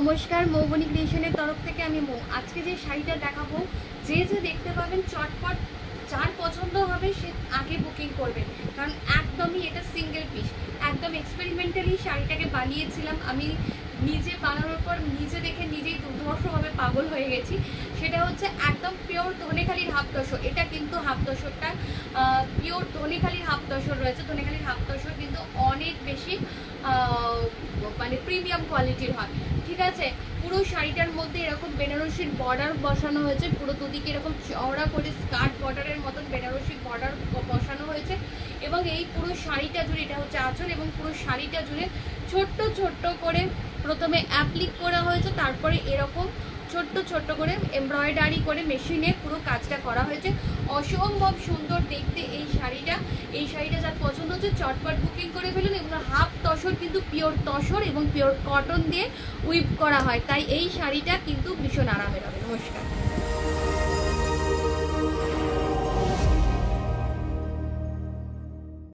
নমস্কার, মৌবনী ক্রিয়েশনের তরফ থেকে আমি মৌ। আজকে যে শাড়িটা দেখাবো, যে দেখতে পাবেন চটপট যার পছন্দ হবে সে আগে বুকিং করবেন, কারণ একদমই এটা সিঙ্গেল পিস। একদম এক্সপেরিমেন্টালি শাড়িটাকে বানিয়েছিলাম আমি, নিজে বানানোর পর নিজে দেখে নিজেই দুর্ধর্ষভাবে পাগল হয়ে গেছি। সেটা হচ্ছে একদম পিওর ধনেখালির হাফ তসর। এটা কিন্তু হাফ তসরটা পিওর ধনেখালির হাফ তসর রয়েছে। ধনেখালির হাফ তসর কিন্তু অনেক বেশি মানে প্রিমিয়াম কোয়ালিটির হয়, ঠিক আছে। পুরো শাড়িটার মধ্যে এরকম বেনারসির বর্ডার বসানো হয়েছে, পুরো দুদিকে এরকম চওড়া করে স্কার্ট বর্ডারের মতন বেনারসি বর্ডার বসানো হয়েছে। এবং এই পুরো শাড়িটা জুড়ে, এটা হচ্ছে আঁচল, এবং পুরো শাড়িটা জুড়ে ছোট্ট ছোট্ট করে প্রথমে অ্যাপ্লিক করা হয়েছে, তারপরে এরকম ছোট্ট ছোট্ট করে এমব্রয়ডারি করে মেশিনে পুরো কাজটা করা হয়েছে। অসম্ভব সুন্দর দেখতে এই শাড়িটা। এই শাড়িটা যার পছন্দ হচ্ছে চটপট বুকিং করে ফেলুন। এগুলো হাফ তসর, কিন্তু পিওর তসর এবং পিওর কটন দিয়ে উইভ করা হয়, তাই এই শাড়িটা কিন্তু ভীষণ আরামের হবে। নমস্কার।